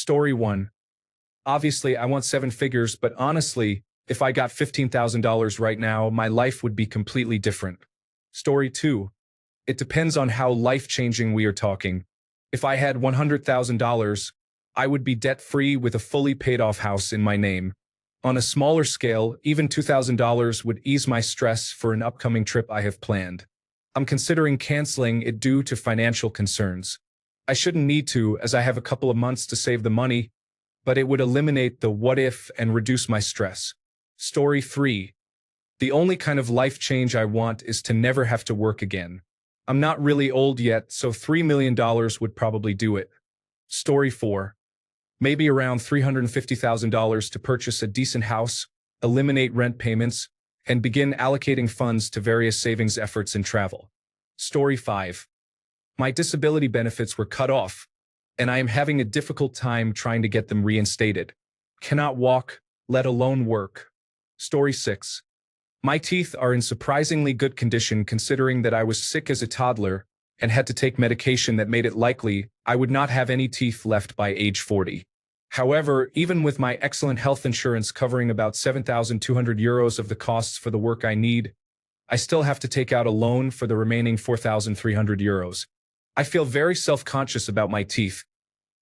Story 1. Obviously, I want seven figures, but honestly, if I got $15,000 right now, my life would be completely different. Story 2. It depends on how life-changing we are talking. If I had $100,000, I would be debt-free with a fully paid-off house in my name. On a smaller scale, even $2,000 would ease my stress for an upcoming trip I have planned. I'm considering canceling it due to financial concerns. I shouldn't need to, as I have a couple of months to save the money, but it would eliminate the what if and reduce my stress. Story 3. The only kind of life change I want is to never have to work again. I'm not really old yet, so $3 million would probably do it. Story 4. Maybe around $350,000 to purchase a decent house, eliminate rent payments, and begin allocating funds to various savings efforts and travel. Story 5. My disability benefits were cut off, and I am having a difficult time trying to get them reinstated. Cannot walk, let alone work. Story 6. My teeth are in surprisingly good condition considering that I was sick as a toddler and had to take medication that made it likely I would not have any teeth left by age 40. However, even with my excellent health insurance covering about 7,200 euros of the costs for the work I need, I still have to take out a loan for the remaining 4,300 euros. I feel very self-conscious about my teeth.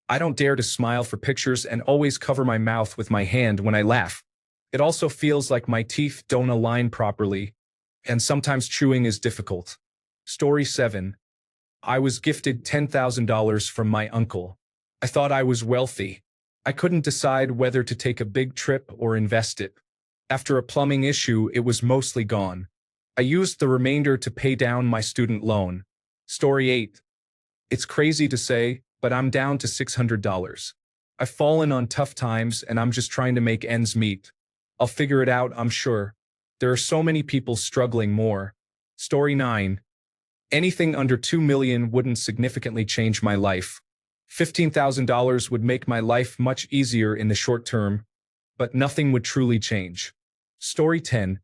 I don't dare to smile for pictures and always cover my mouth with my hand when I laugh. It also feels like my teeth don't align properly, and sometimes chewing is difficult. Story 7. I was gifted $10,000 from my uncle. I thought I was wealthy. I couldn't decide whether to take a big trip or invest it. After a plumbing issue, it was mostly gone. I used the remainder to pay down my student loan. Story 8. It's crazy to say, but I'm down to $600. I've fallen on tough times and I'm just trying to make ends meet. I'll figure it out, I'm sure. There are so many people struggling more. Story 9. Anything under 2 million wouldn't significantly change my life. $15,000 would make my life much easier in the short term, but nothing would truly change. Story 10.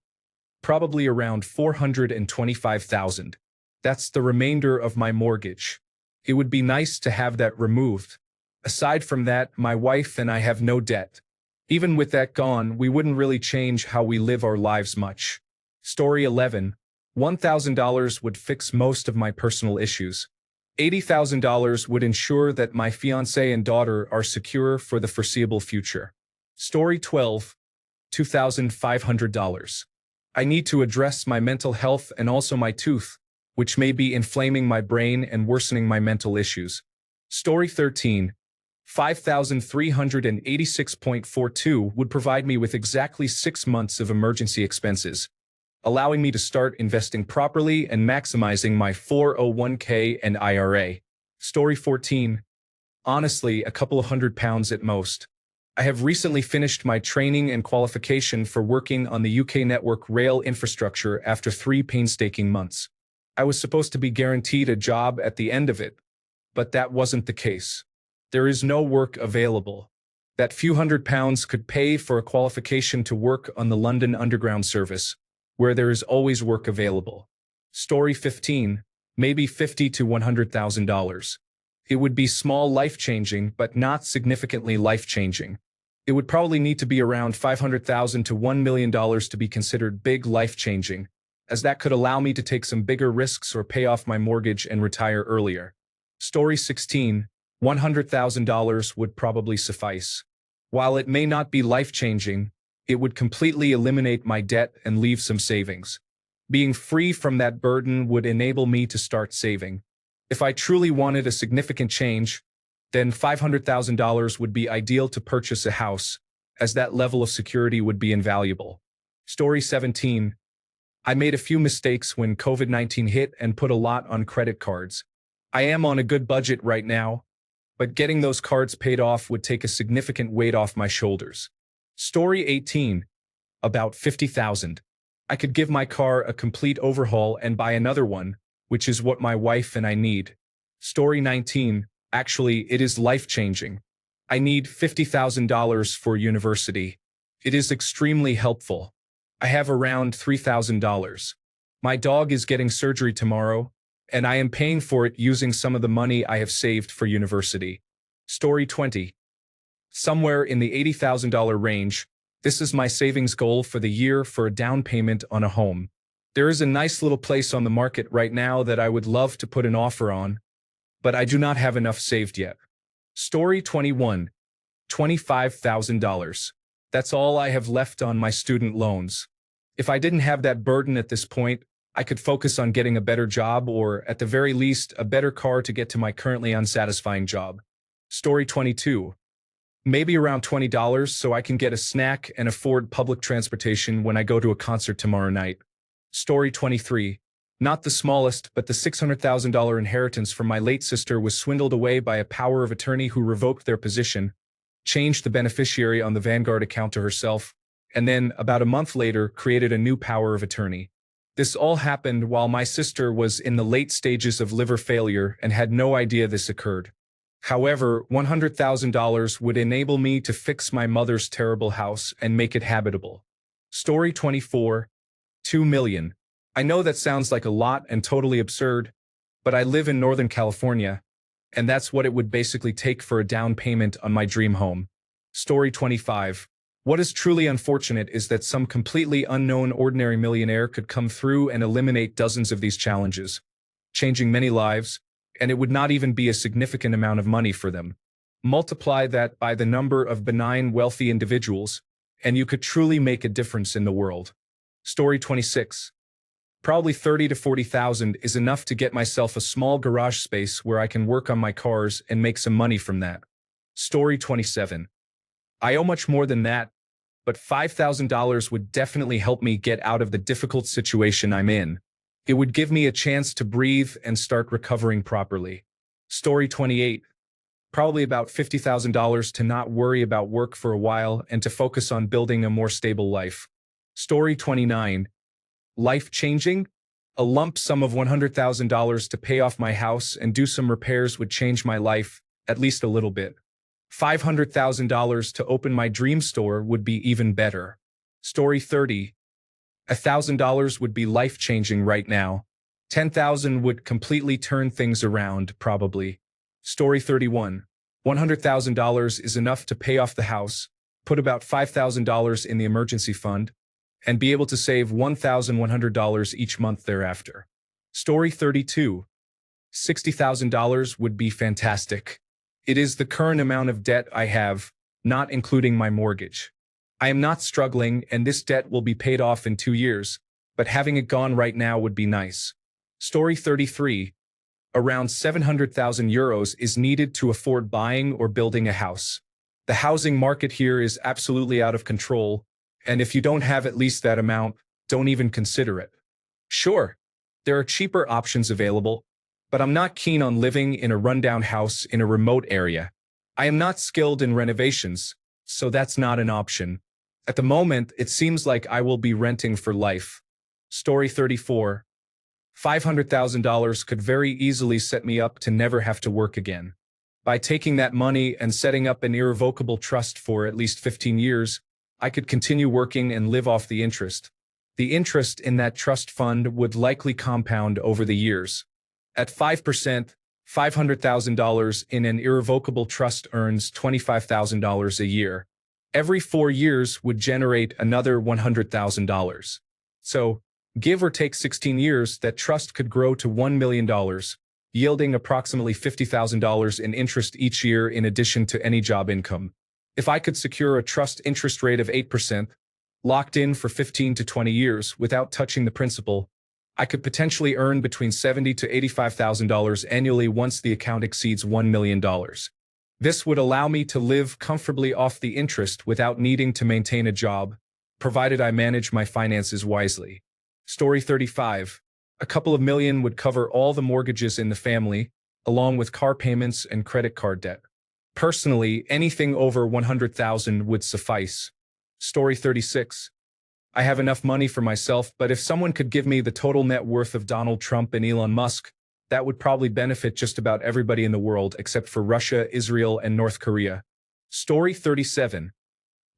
Probably around 425,000. That's the remainder of my mortgage. It would be nice to have that removed. Aside from that, my wife and I have no debt. Even with that gone, we wouldn't really change how we live our lives much. Story 11. $1,000 would fix most of my personal issues. $80,000 would ensure that my fiancé and daughter are secure for the foreseeable future. Story 12. $2,500. I need to address my mental health and also my tooth, which may be inflaming my brain and worsening my mental issues. Story 13. 5,386.42 would provide me with exactly 6 months of emergency expenses, allowing me to start investing properly and maximizing my 401k and IRA. Story 14. Honestly, a couple of £100 at most. I have recently finished my training and qualification for working on the UK network rail infrastructure after 3 painstaking months. I was supposed to be guaranteed a job at the end of it, but that wasn't the case. There is no work available. That few £100 could pay for a qualification to work on the London Underground service, where there is always work available. Story 15. Maybe $50,000 to $100,000. It would be small life-changing, but not significantly life-changing. It would probably need to be around $500,000 to $1 million to be considered big life-changing, as that could allow me to take some bigger risks or pay off my mortgage and retire earlier. Story 16. $100,000 would probably suffice. While it may not be life-changing, it would completely eliminate my debt and leave some savings. Being free from that burden would enable me to start saving. If I truly wanted a significant change, then $500,000 would be ideal to purchase a house, as that level of security would be invaluable. Story 17. I made a few mistakes when COVID-19 hit and put a lot on credit cards. I am on a good budget right now, but getting those cards paid off would take a significant weight off my shoulders. Story 18. About 50,000. I could give my car a complete overhaul and buy another one, which is what my wife and I need. Story 19. Actually, it is life-changing. I need $50,000 for university. It is extremely helpful. I have around $3,000. My dog is getting surgery tomorrow, and I am paying for it using some of the money I have saved for university. Story 20. Somewhere in the $80,000 range. This is my savings goal for the year for a down payment on a home. There is a nice little place on the market right now that I would love to put an offer on, but I do not have enough saved yet. Story 21. $25,000. That's all I have left on my student loans. If I didn't have that burden at this point, I could focus on getting a better job or, at the very least, a better car to get to my currently unsatisfying job. Story 22. Maybe around $20 so I can get a snack and afford public transportation when I go to a concert tomorrow night. Story 23. Not the smallest, but the $600,000 inheritance from my late sister was swindled away by a power of attorney who revoked their position, changed the beneficiary on the Vanguard account to herself, and then, about a month later, created a new power of attorney. This all happened while my sister was in the late stages of liver failure and had no idea this occurred. However, $100,000 would enable me to fix my mother's terrible house and make it habitable. Story 24. $2 million. I know that sounds like a lot and totally absurd, but I live in Northern California, and that's what it would basically take for a down payment on my dream home. Story 25. What is truly unfortunate is that some completely unknown ordinary millionaire could come through and eliminate dozens of these challenges, changing many lives, and it would not even be a significant amount of money for them. Multiply that by the number of benign, wealthy individuals, and you could truly make a difference in the world. Story 26. Probably 30 to 40,000 is enough to get myself a small garage space where I can work on my cars and make some money from that. Story 27. I owe much more than that, but $5,000 would definitely help me get out of the difficult situation I'm in. It would give me a chance to breathe and start recovering properly. Story 28. Probably about $50,000 to not worry about work for a while and to focus on building a more stable life. Story 29. Life-changing? A lump sum of $100,000 to pay off my house and do some repairs would change my life, at least a little bit. $500,000 to open my dream store would be even better. Story 30. $1,000 would be life-changing right now. $10,000 would completely turn things around, probably. Story 31. $100,000 is enough to pay off the house, put about $5,000 in the emergency fund, and be able to save $1,100 each month thereafter. Story 32. $60,000 would be fantastic. It is the current amount of debt I have, not including my mortgage. I am not struggling, and this debt will be paid off in 2 years, but having it gone right now would be nice. Story 33. Around €700,000 is needed to afford buying or building a house. The housing market here is absolutely out of control, and if you don't have at least that amount, don't even consider it. Sure, there are cheaper options available, but I'm not keen on living in a rundown house in a remote area. I am not skilled in renovations, so that's not an option. At the moment, it seems like I will be renting for life. Story 34. $500,000 could very easily set me up to never have to work again. By taking that money and setting up an irrevocable trust for at least 15 years, I could continue working and live off the interest. The interest in that trust fund would likely compound over the years. At 5%, $500,000 in an irrevocable trust earns $25,000 a year. Every 4 years would generate another $100,000. So, give or take 16 years, that trust could grow to $1 million, yielding approximately $50,000 in interest each year in addition to any job income. If I could secure a trust interest rate of 8%, locked in for 15 to 20 years without touching the principal, I could potentially earn between $70,000 to $85,000 annually once the account exceeds $1 million. This would allow me to live comfortably off the interest without needing to maintain a job, provided I manage my finances wisely. Story 35. A couple of million would cover all the mortgages in the family, along with car payments and credit card debt. Personally, anything over $100,000 would suffice. Story 36. I have enough money for myself, but if someone could give me the total net worth of Donald Trump and Elon Musk, that would probably benefit just about everybody in the world except for Russia, Israel, and North Korea. Story 37.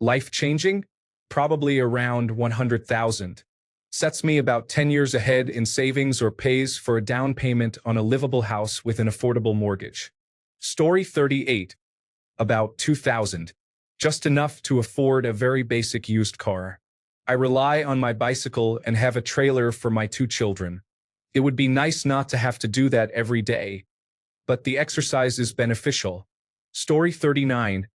Life-changing? Probably around 100,000. Sets me about 10 years ahead in savings or pays for a down payment on a livable house with an affordable mortgage. Story 38. About 2,000. just enough to afford a very basic used car. I rely on my bicycle and have a trailer for my 2 children. It would be nice not to have to do that every day, but the exercise is beneficial. Story 39.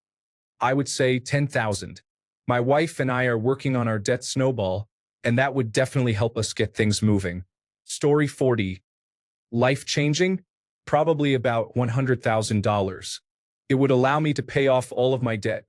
I would say 10,000. My wife and I are working on our debt snowball, and that would definitely help us get things moving. Story 40. Life-changing? Probably about $100,000. It would allow me to pay off all of my debt,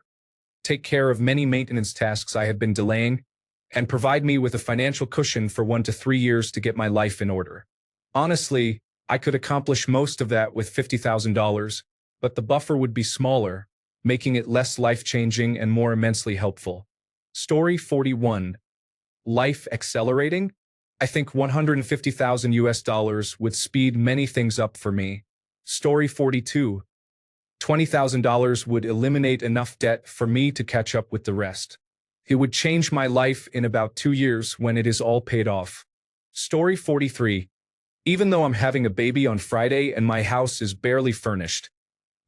take care of many maintenance tasks I have been delaying, and provide me with a financial cushion for 1 to 3 years to get my life in order. Honestly, I could accomplish most of that with $50,000, but the buffer would be smaller, making it less life-changing and more immensely helpful. Story 41. Life accelerating? I think 150,000 US dollars would speed many things up for me. Story 42. $20,000 would eliminate enough debt for me to catch up with the rest. It would change my life in about 2 years when it is all paid off. Story 43. Even though I'm having a baby on Friday and my house is barely furnished,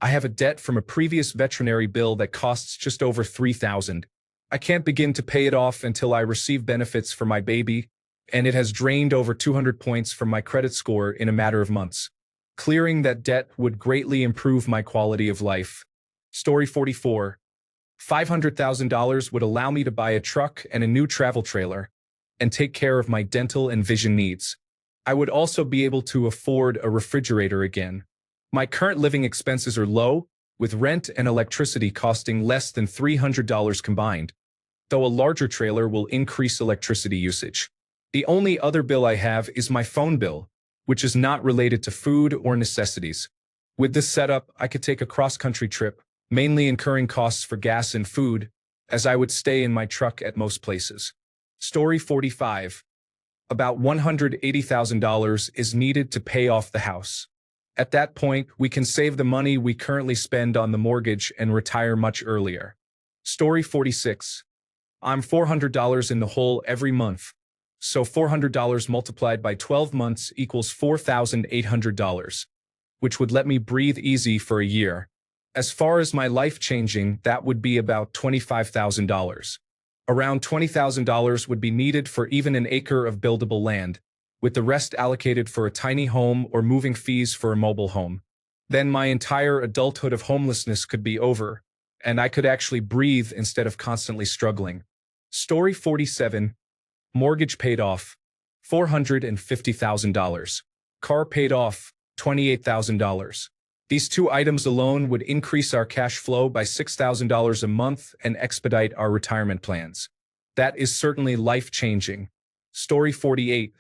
I have a debt from a previous veterinary bill that costs just over $3,000. I can't begin to pay it off until I receive benefits for my baby, and it has drained over 200 points from my credit score in a matter of months. Clearing that debt would greatly improve my quality of life. Story 44. $500,000 would allow me to buy a truck and a new travel trailer and take care of my dental and vision needs. I would also be able to afford a refrigerator again. My current living expenses are low, with rent and electricity costing less than $300 combined, though a larger trailer will increase electricity usage. The only other bill I have is my phone bill, which is not related to food or necessities. With this setup, I could take a cross-country trip, mainly incurring costs for gas and food, as I would stay in my truck at most places. Story 45. About $180,000 is needed to pay off the house. At that point, we can save the money we currently spend on the mortgage and retire much earlier. Story 46. I'm $400 in the hole every month, so $400 multiplied by 12 months equals $4,800, which would let me breathe easy for a year. As far as my life changing, that would be about $25,000. Around $20,000 would be needed for even an acre of buildable land, with the rest allocated for a tiny home or moving fees for a mobile home. Then my entire adulthood of homelessness could be over, and I could actually breathe instead of constantly struggling. Story 47. Mortgage paid off, $450,000. Car paid off, $28,000. These 2 items alone would increase our cash flow by $6,000 a month and expedite our retirement plans. That is certainly life-changing. Story 48.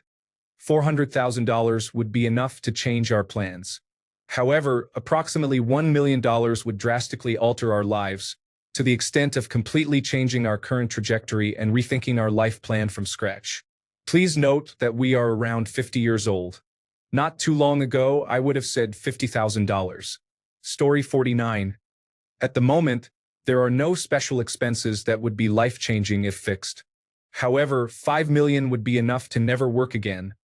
$400,000 would be enough to change our plans. However, approximately $1 million would drastically alter our lives, to the extent of completely changing our current trajectory and rethinking our life plan from scratch. Please note that we are around 50 years old. Not too long ago, I would have said $50,000. Story 49. At the moment, there are no special expenses that would be life-changing if fixed. However, $5 million would be enough to never work again,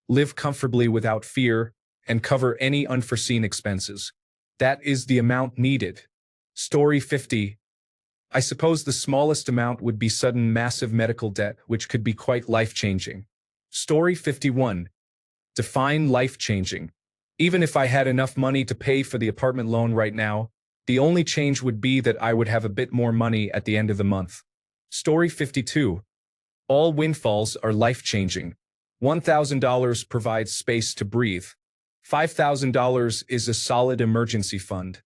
live comfortably without fear, and cover any unforeseen expenses. That is the amount needed. Story 50. I suppose the smallest amount would be sudden massive medical debt, which could be quite life-changing. Story 51. Define life-changing. Even if I had enough money to pay for the apartment loan right now, the only change would be that I would have a bit more money at the end of the month. Story 52. All windfalls are life-changing. $1,000 provides space to breathe. $5,000 is a solid emergency fund.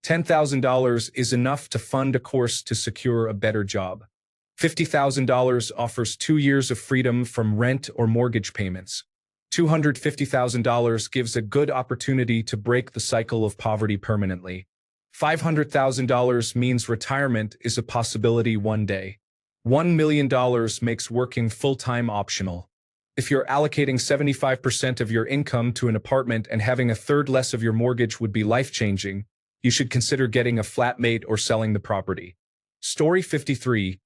$10,000 is enough to fund a course to secure a better job. $50,000 offers 2 years of freedom from rent or mortgage payments. $250,000 gives a good opportunity to break the cycle of poverty permanently. $500,000 means retirement is a possibility one day. $1 million makes working full-time optional. If you're allocating 75% of your income to an apartment and having a third less of your mortgage would be life-changing, you should consider getting a flatmate or selling the property. Story 53.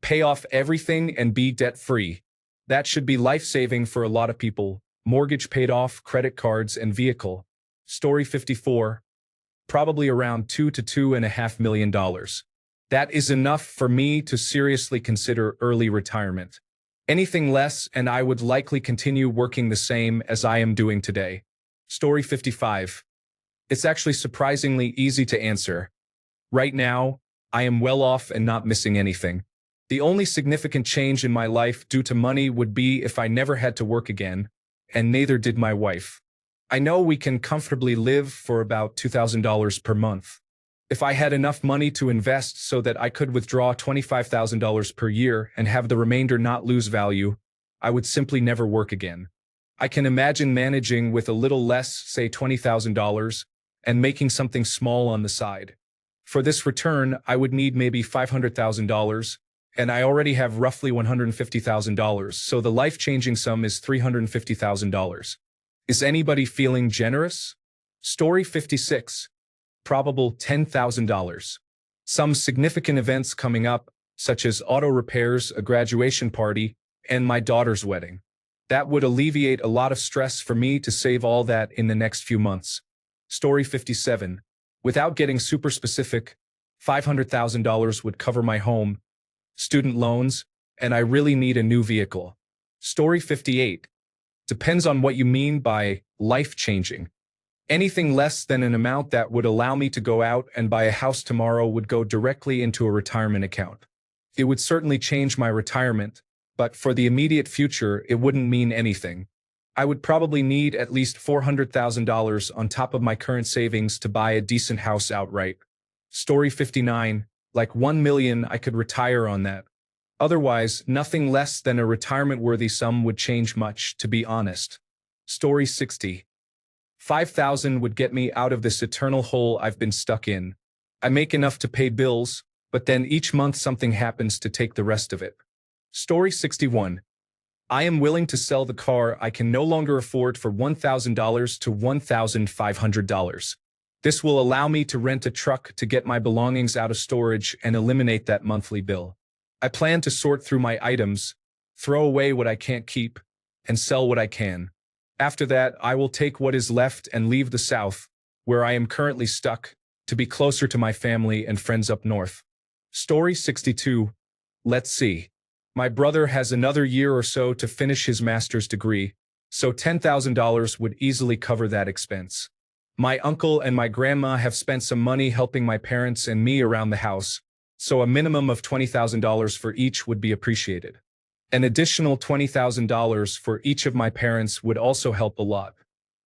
Pay off everything and be debt-free. That should be life-saving for a lot of people. Mortgage paid off, credit cards, and vehicle. Story 54. Probably around $2 to $2.5 million. That is enough for me to seriously consider early retirement. Anything less, and I would likely continue working the same as I am doing today. Story 55. It's actually surprisingly easy to answer. Right now, I am well off and not missing anything. The only significant change in my life due to money would be if I never had to work again, and neither did my wife. I know we can comfortably live for about $2,000 per month. If I had enough money to invest so that I could withdraw $25,000 per year and have the remainder not lose value, I would simply never work again. I can imagine managing with a little less, say $20,000, and making something small on the side. For this return, I would need maybe $500,000, and I already have roughly $150,000, so the life-changing sum is $350,000. Is anybody feeling generous? Story 56. Probable $10,000. Some significant events coming up, such as auto repairs, a graduation party, and my daughter's wedding. That would alleviate a lot of stress for me to save all that in the next few months. Story 57. Without getting super specific, $500,000 would cover my home, student loans, and I really need a new vehicle. Story 58. Depends on what you mean by life-changing. Anything less than an amount that would allow me to go out and buy a house tomorrow would go directly into a retirement account. It would certainly change my retirement, but for the immediate future, it wouldn't mean anything. I would probably need at least $400,000 on top of my current savings to buy a decent house outright. Story 59. Like $1 million, I could retire on that. Otherwise, nothing less than a retirement-worthy sum would change much, to be honest. Story 60. 5,000 would get me out of this eternal hole I've been stuck in. I make enough to pay bills, but then each month something happens to take the rest of it. Story 61. I am willing to sell the car I can no longer afford for $1,000 to $1,500. This will allow me to rent a truck to get my belongings out of storage and eliminate that monthly bill. I plan to sort through my items, throw away what I can't keep, and sell what I can. After that, I will take what is left and leave the South, where I am currently stuck, to be closer to my family and friends up north. Story 62. Let's see. My brother has another year or so to finish his master's degree, so $10,000 would easily cover that expense. My uncle and my grandma have spent some money helping my parents and me around the house, so a minimum of $20,000 for each would be appreciated. An additional $20,000 for each of my parents would also help a lot.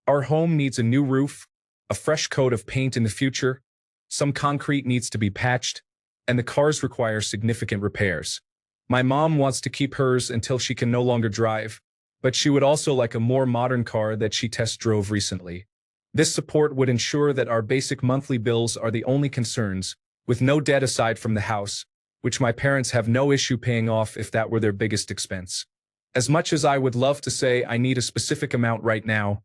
Our home needs a new roof, a fresh coat of paint in the future, some concrete needs to be patched, and the cars require significant repairs. My mom wants to keep hers until she can no longer drive, but she would also like a more modern car that she test drove recently. This support would ensure that our basic monthly bills are the only concerns, with no debt aside from the house, which my parents have no issue paying off if that were their biggest expense. As much as I would love to say I need a specific amount right now,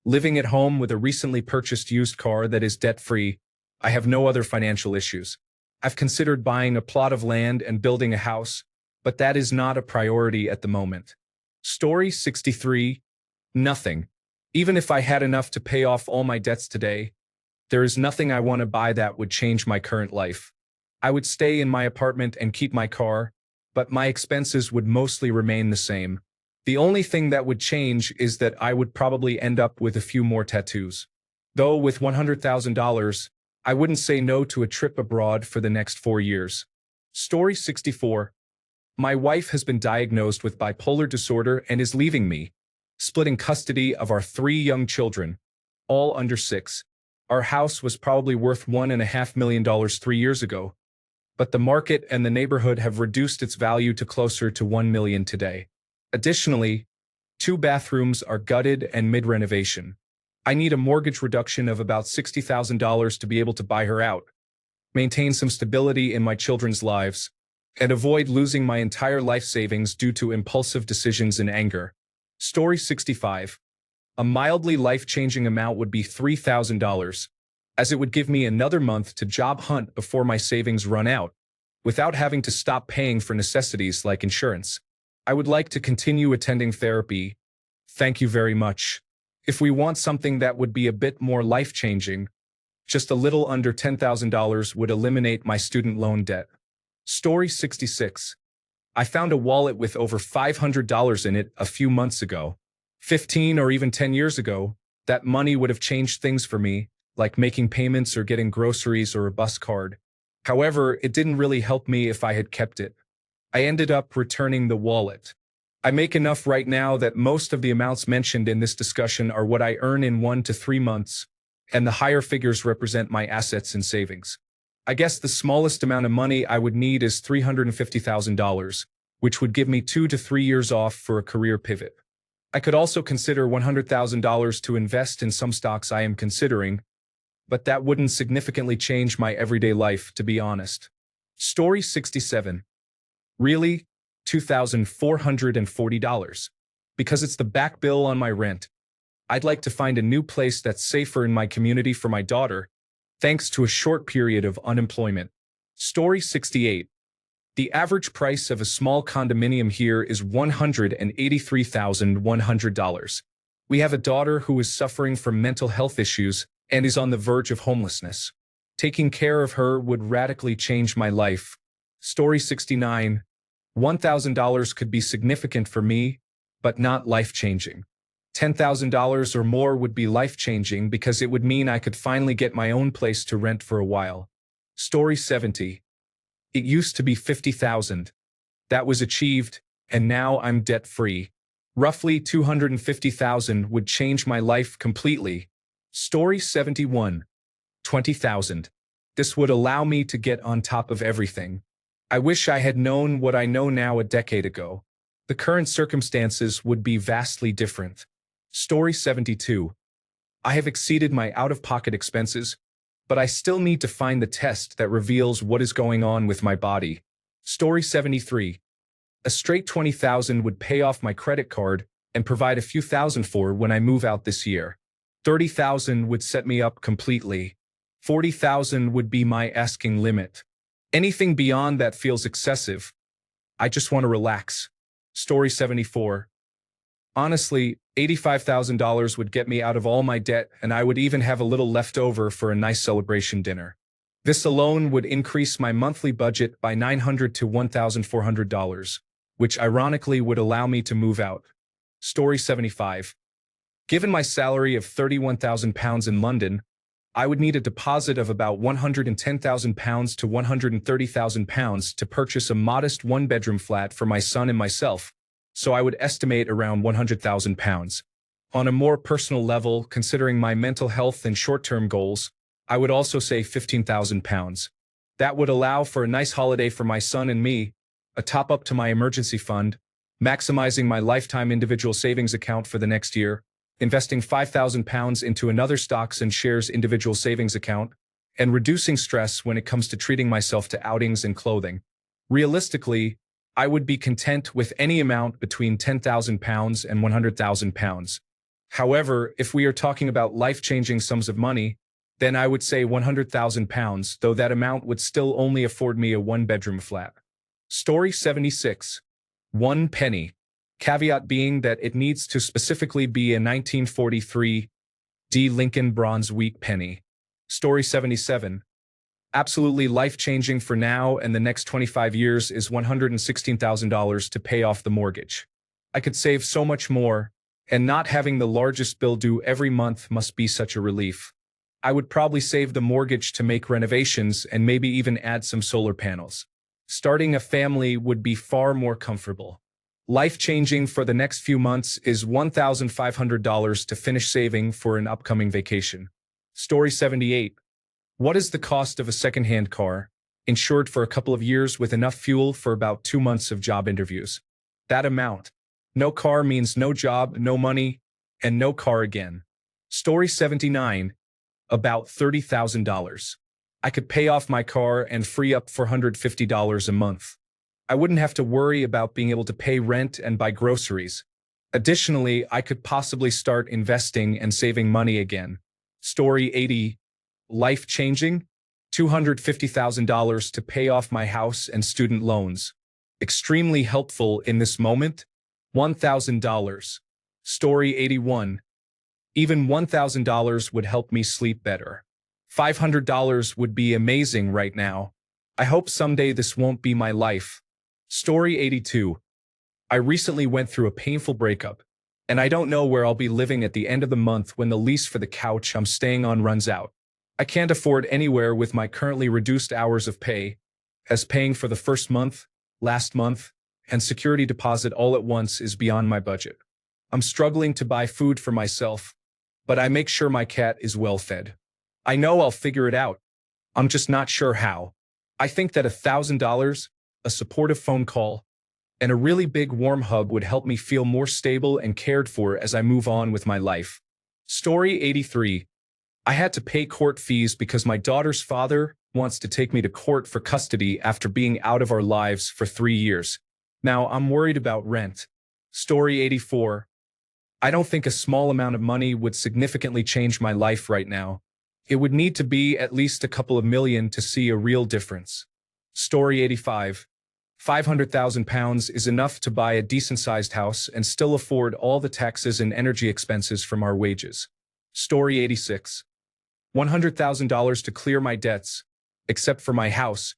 living at home with a recently purchased used car that is debt-free, I have no other financial issues. I've considered buying a plot of land and building a house, but that is not a priority at the moment. Story 63. Nothing. Even if I had enough to pay off all my debts today, there is nothing I want to buy that would change my current life. I would stay in my apartment and keep my car, but my expenses would mostly remain the same. The only thing that would change is that I would probably end up with a few more tattoos. Though with $100,000, I wouldn't say no to a trip abroad for the next 4 years. Story 64. My wife has been diagnosed with bipolar disorder and is leaving me, splitting custody of our 3 young children, all under 6. Our house was probably worth $1.5 million 3 years ago, but the market and the neighborhood have reduced its value to closer to $1 million today. Additionally, 2 bathrooms are gutted and mid-renovation. I need a mortgage reduction of about $60,000 to be able to buy her out, maintain some stability in my children's lives, and avoid losing my entire life savings due to impulsive decisions and anger. Story 65. A mildly life-changing amount would be $3,000, as it would give me another month to job hunt before my savings run out, without having to stop paying for necessities like insurance. I would like to continue attending therapy. Thank you very much. If we want something that would be a bit more life-changing, just a little under $10,000 would eliminate my student loan debt. Story 66. I found a wallet with over $500 in it a few months ago. 15 or even 10 years ago, that money would have changed things for me, like making payments or getting groceries or a bus card. However, it didn't really help me if I had kept it. I ended up returning the wallet. I make enough right now that most of the amounts mentioned in this discussion are what I earn in 1 to 3 months, and the higher figures represent my assets and savings. I guess the smallest amount of money I would need is $350,000, which would give me 2 to 3 years off for a career pivot. I could also consider $100,000 to invest in some stocks I am considering, but that wouldn't significantly change my everyday life, to be honest. Story 67. Really? $2,440. Because it's the back bill on my rent. I'd like to find a new place that's safer in my community for my daughter, thanks to a short period of unemployment. Story 68. The average price of a small condominium here is $183,100. We have a daughter who is suffering from mental health issues and is on the verge of homelessness. Taking care of her would radically change my life. Story 69. $1,000 could be significant for me, but not life-changing. $10,000 or more would be life-changing because it would mean I could finally get my own place to rent for a while. Story 70. It used to be $50,000. That was achieved, and now I'm debt-free. Roughly $250,000 would change my life completely. Story 71. $20,000. This would allow me to get on top of everything. I wish I had known what I know now a decade ago. The current circumstances would be vastly different. Story 72. I have exceeded my out-of-pocket expenses, but I still need to find the test that reveals what is going on with my body. Story 73. A straight $20,000 would pay off my credit card and provide a few thousand for when I move out this year. $30,000 would set me up completely. $40,000 would be my asking limit. Anything beyond that feels excessive. I just want to relax. Story 74. Honestly, $85,000 would get me out of all my debt, and I would even have a little left over for a nice celebration dinner. This alone would increase my monthly budget by $900 to $1,400, which ironically would allow me to move out. Story 75. Given my salary of £31,000 in London, I would need a deposit of about £110,000 to £130,000 to purchase a modest one-bedroom flat for my son and myself, so I would estimate around £100,000. On a more personal level, considering my mental health and short-term goals, I would also say £15,000. That would allow for a nice holiday for my son and me, a top-up to my emergency fund, maximizing my lifetime individual savings account for the next year, investing £5,000 into another stocks and shares individual savings account, and reducing stress when it comes to treating myself to outings and clothing. Realistically, I would be content with any amount between £10,000 and £100,000. However, if we are talking about life-changing sums of money, then I would say £100,000, though that amount would still only afford me a one-bedroom flat. Story 76. 1 penny. Caveat being that it needs to specifically be a 1943 D. Lincoln Bronze Wheat penny. Story 77. Absolutely life-changing for now and the next 25 years is $116,000 to pay off the mortgage. I could save so much more, and not having the largest bill due every month must be such a relief. I would probably save the mortgage to make renovations and maybe even add some solar panels. Starting a family would be far more comfortable. Life-changing for the next few months is $1,500 to finish saving for an upcoming vacation. Story 78. What is the cost of a second-hand car, insured for a couple of years with enough fuel for about 2 months of job interviews? That amount. No car means no job, no money, and no car again. Story 79. About $30,000. I could pay off my car and free up $450 a month. I wouldn't have to worry about being able to pay rent and buy groceries. Additionally, I could possibly start investing and saving money again. Story 80. Life-changing? $250,000 to pay off my house and student loans. Extremely helpful in this moment? $1,000. Story 81. Even $1,000 would help me sleep better. $500 would be amazing right now. I hope someday this won't be my life. Story 82. I recently went through a painful breakup, and I don't know where I'll be living at the end of the month when the lease for the couch I'm staying on runs out. I can't afford anywhere with my currently reduced hours of pay, as paying for the first month, last month, and security deposit all at once is beyond my budget. I'm struggling to buy food for myself, but I make sure my cat is well fed. I know I'll figure it out. I'm just not sure how. I think that $1,000, a supportive phone call, and a really big warm hug would help me feel more stable and cared for as I move on with my life. Story 83. I had to pay court fees because my daughter's father wants to take me to court for custody after being out of our lives for 3 years. Now, I'm worried about rent. Story 84. I don't think a small amount of money would significantly change my life right now. It would need to be at least a couple of million to see a real difference. Story 85. £500,000 is enough to buy a decent-sized house and still afford all the taxes and energy expenses from our wages. Story 86. $100,000 to clear my debts, except for my house,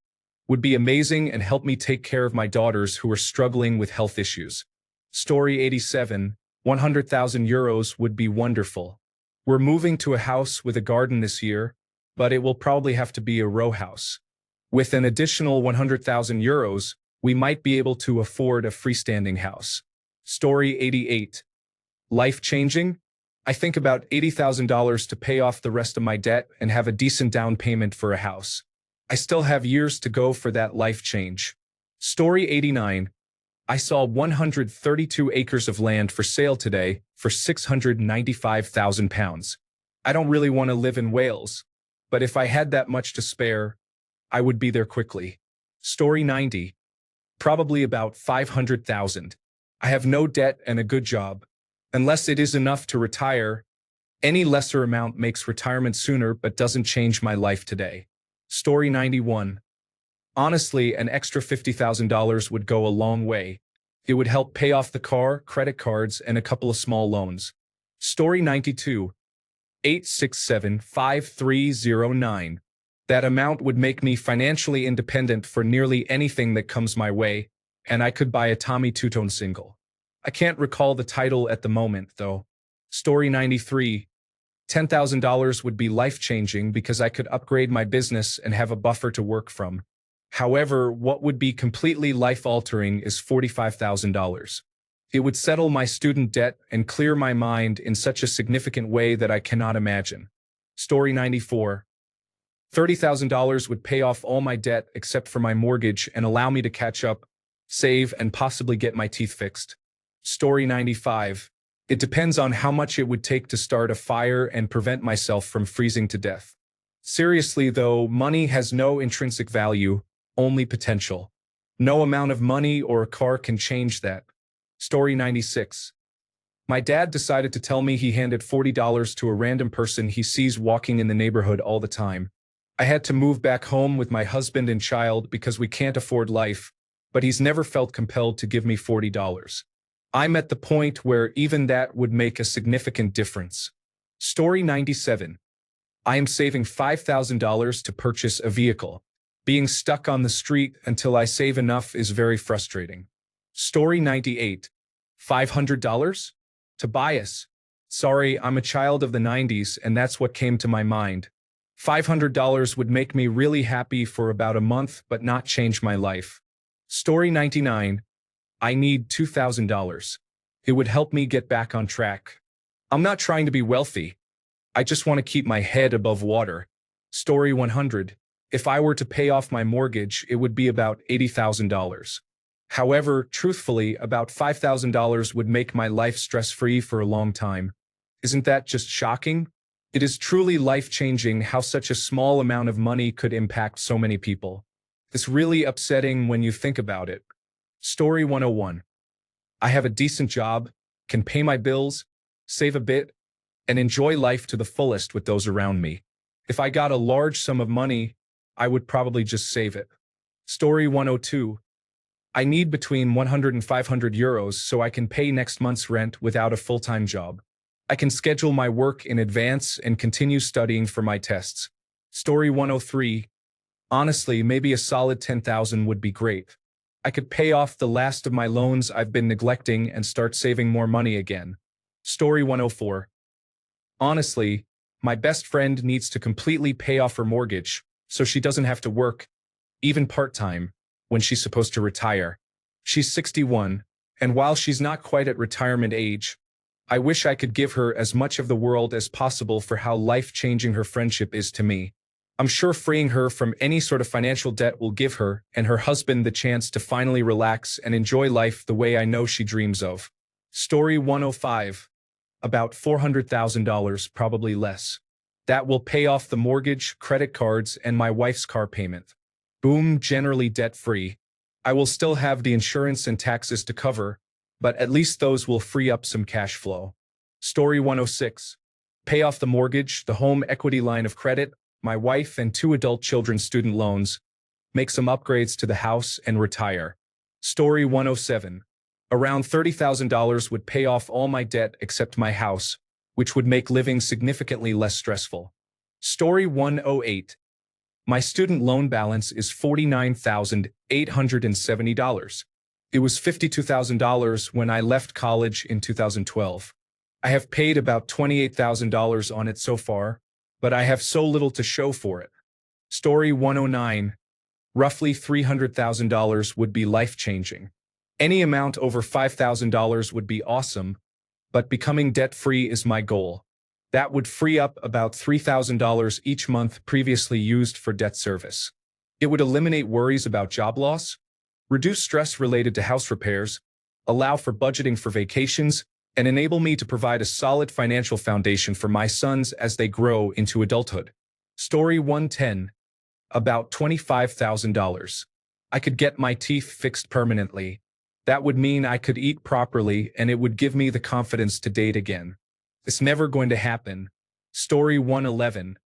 would be amazing and help me take care of my daughters who are struggling with health issues. Story 87. €100,000 would be wonderful. We're moving to a house with a garden this year, but it will probably have to be a row house. With an additional €100,000, we might be able to afford a freestanding house. Story 88. Life-changing? I think about $80,000 to pay off the rest of my debt and have a decent down payment for a house. I still have years to go for that life change. Story 89. I saw 132 acres of land for sale today for £695,000. I don't really want to live in Wales, but if I had that much to spare, I would be there quickly. Story 90. Probably about 500,000. I have no debt and a good job. Unless it is enough to retire, any lesser amount makes retirement sooner but doesn't change my life today. Story 91. Honestly, an extra $50,000 would go a long way. It would help pay off the car, credit cards, and a couple of small loans. Story 92. 867-5309. That amount would make me financially independent for nearly anything that comes my way, and I could buy a Tommy two-tone single. I can't recall the title at the moment, though. Story 93. $10,000 would be life-changing because I could upgrade my business and have a buffer to work from. However, what would be completely life-altering is $45,000. It would settle my student debt and clear my mind in such a significant way that I cannot imagine. Story 94. $30,000 would pay off all my debt except for my mortgage and allow me to catch up, save, and possibly get my teeth fixed. Story 95. It depends on how much it would take to start a fire and prevent myself from freezing to death. Seriously, though, money has no intrinsic value, only potential. No amount of money or a car can change that. Story 96. My dad decided to tell me he handed $40 to a random person he sees walking in the neighborhood all the time. I had to move back home with my husband and child because we can't afford life, but he's never felt compelled to give me $40. I'm at the point where even that would make a significant difference. Story 97. I am saving $5,000 to purchase a vehicle. Being stuck on the street until I save enough is very frustrating. Story 98. $500? Tobias. Sorry, I'm a child of the 90s and that's what came to my mind. $500 would make me really happy for about a month but not change my life. Story 99. I need $2,000. It would help me get back on track. I'm not trying to be wealthy. I just want to keep my head above water. Story 100. If I were to pay off my mortgage, it would be about $80,000. However, truthfully, about $5,000 would make my life stress-free for a long time. Isn't that just shocking? It is truly life-changing how such a small amount of money could impact so many people. It's really upsetting when you think about it. Story 101. I have a decent job, can pay my bills, save a bit, and enjoy life to the fullest with those around me. If I got a large sum of money, I would probably just save it. Story 102. I need between 100 and 500 euros so I can pay next month's rent without a full-time job. I can schedule my work in advance and continue studying for my tests. Story 103. Honestly, maybe a solid 10,000 would be great. I could pay off the last of my loans I've been neglecting and start saving more money again. Story 104. Honestly, my best friend needs to completely pay off her mortgage so she doesn't have to work, even part-time, when she's supposed to retire. She's 61, and while she's not quite at retirement age, I wish I could give her as much of the world as possible for how life-changing her friendship is to me. I'm sure freeing her from any sort of financial debt will give her and her husband the chance to finally relax and enjoy life the way I know she dreams of. Story 105. About $400,000, probably less. That will pay off the mortgage, credit cards, and my wife's car payment. Boom, generally debt-free. I will still have the insurance and taxes to cover, but at least those will free up some cash flow. Story 106. Pay off the mortgage, the home equity line of credit, my wife and 2 adult children's student loans, make some upgrades to the house, and retire. Story 107. Around $30,000 would pay off all my debt except my house, which would make living significantly less stressful. Story 108. My student loan balance is $49,870. It was $52,000 when I left college in 2012. I have paid about $28,000 on it so far, but I have so little to show for it. Story 109. Roughly $300,000 would be life-changing. Any amount over $5,000 would be awesome, but becoming debt-free is my goal. That would free up about $3,000 each month previously used for debt service. It would eliminate worries about job loss, reduce stress related to house repairs, allow for budgeting for vacations, and enable me to provide a solid financial foundation for my sons as they grow into adulthood. Story 110. About $25,000. I could get my teeth fixed permanently. That would mean I could eat properly and it would give me the confidence to date again. It's never going to happen. Story 111.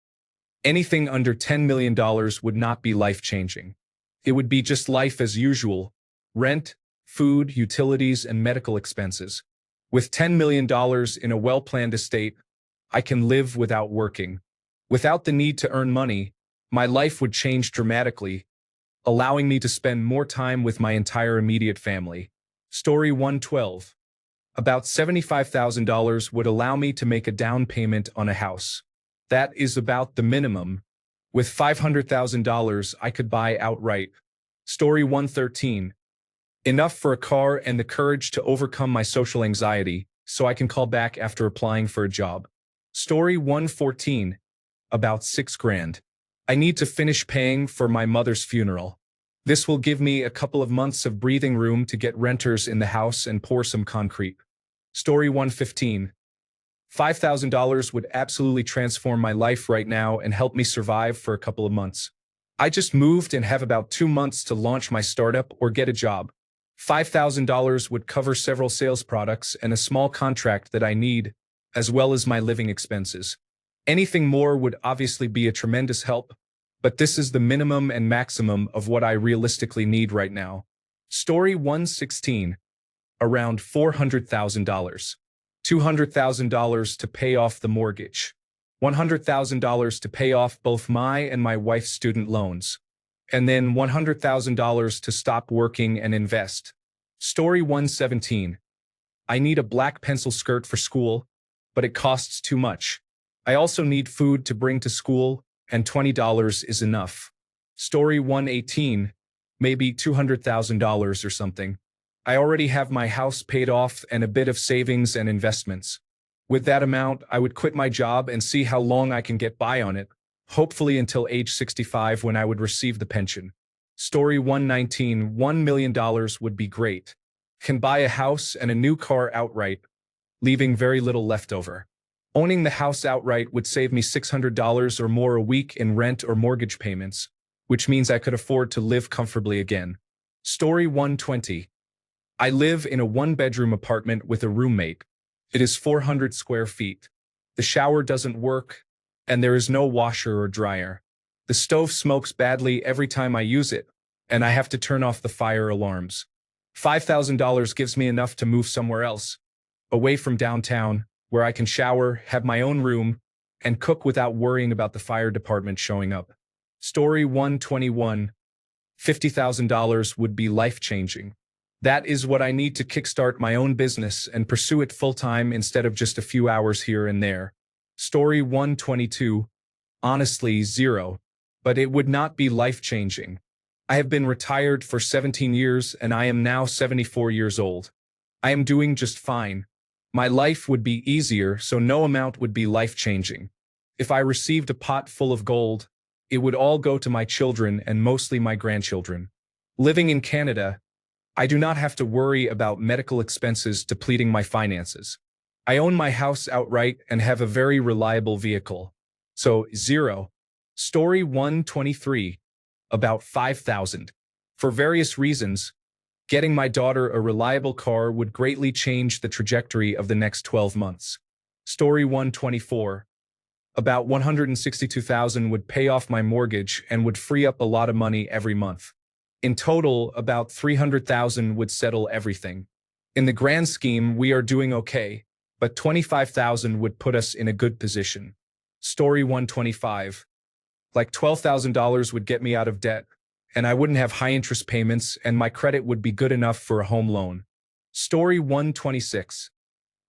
Anything under $10 million would not be life-changing. It would be just life as usual. Rent, food, utilities, and medical expenses. With $10 million in a well-planned estate, I can live without working. Without the need to earn money, my life would change dramatically, allowing me to spend more time with my entire immediate family. Story 112. About $75,000 would allow me to make a down payment on a house. That is about the minimum. With $500,000, I could buy outright. Story 113. Enough for a car and the courage to overcome my social anxiety, so I can call back after applying for a job. Story 114. About $6,000. I need to finish paying for my mother's funeral. This will give me a couple of months of breathing room to get renters in the house and pour some concrete. Story 115. $5,000 would absolutely transform my life right now and help me survive for a couple of months. I just moved and have about 2 months to launch my startup or get a job. $5,000 would cover several sales products and a small contract that I need, as well as my living expenses. Anything more would obviously be a tremendous help, but this is the minimum and maximum of what I realistically need right now. Story 116. Around $400,000. $200,000 to pay off the mortgage. $100,000 to pay off both my and my wife's student loans. And then $100,000 to stop working and invest. Story 117. I need a black pencil skirt for school, but it costs too much. I also need food to bring to school, and $20 is enough. Story 118. Maybe $200,000 or something. I already have my house paid off and a bit of savings and investments. With that amount, I would quit my job and see how long I can get by on it, hopefully until age 65 when I would receive the pension. Story 119. $1 million would be great. Can buy a house and a new car outright, leaving very little left over. Owning the house outright would save me $600 or more a week in rent or mortgage payments, which means I could afford to live comfortably again. Story 120. I live in a 1-bedroom apartment with a roommate. It is 400 square feet. The shower doesn't work, and there is no washer or dryer. The stove smokes badly every time I use it, and I have to turn off the fire alarms. $5,000 gives me enough to move somewhere else, away from downtown, where I can shower, have my own room, and cook without worrying about the fire department showing up. Story 121. $50,000 would be life-changing. That is what I need to kickstart my own business and pursue it full-time instead of just a few hours here and there. Story 122. Honestly, zero. But it would not be life-changing. I have been retired for 17 years and I am now 74 years old. I am doing just fine. My life would be easier, so no amount would be life-changing. If I received a pot full of gold, it would all go to my children and mostly my grandchildren. Living in Canada, I do not have to worry about medical expenses depleting my finances. I own my house outright and have a very reliable vehicle. So, zero. Story 123. About 5,000. For various reasons, getting my daughter a reliable car would greatly change the trajectory of the next 12 months. Story 124. About 162,000 would pay off my mortgage and would free up a lot of money every month. In total, about 300,000 would settle everything. In the grand scheme, we are doing okay, but 25,000 would put us in a good position. Story 125. Like $12,000 would get me out of debt, and I wouldn't have high interest payments, and my credit would be good enough for a home loan. Story 126.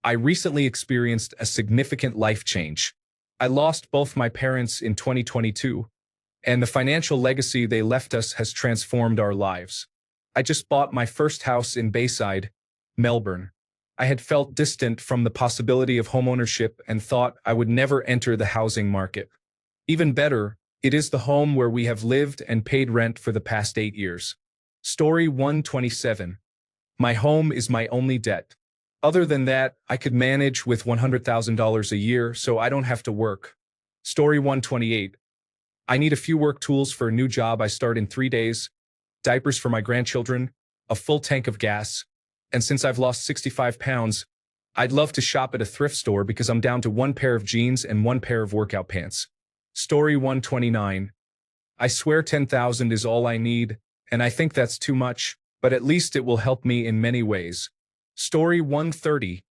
I recently experienced a significant life change. I lost both my parents in 2022, and the financial legacy they left us has transformed our lives. I just bought my first house in Bayside, Melbourne. I had felt distant from the possibility of homeownership and thought I would never enter the housing market. Even better, it is the home where we have lived and paid rent for the past 8 years. Story 127. My home is my only debt. Other than that, I could manage with $100,000 a year so I don't have to work. Story 128. I need a few work tools for a new job I start in 3 days, diapers for my grandchildren, a full tank of gas, and since I've lost 65 pounds, I'd love to shop at a thrift store because I'm down to 1 pair of jeans and 1 pair of workout pants. Story 129. I swear 10,000 is all I need, and I think that's too much, but at least it will help me in many ways. Story 130.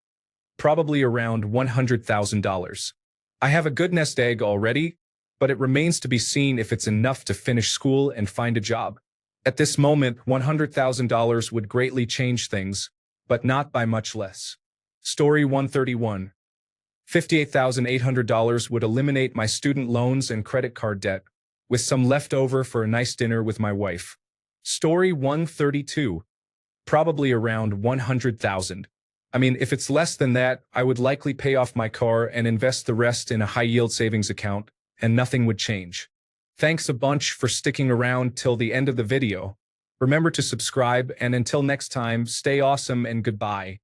Probably around $100,000. I have a good nest egg already, but it remains to be seen if it's enough to finish school and find a job. At this moment, $100,000 would greatly change things, but not by much less. Story 131. $58,800 would eliminate my student loans and credit card debt, with some left over for a nice dinner with my wife. Story 132. Probably around 100,000. I mean, if it's less than that, I would likely pay off my car and invest the rest in a high-yield savings account, and nothing would change. Thanks a bunch for sticking around till the end of the video. Remember to subscribe, and until next time, stay awesome and goodbye.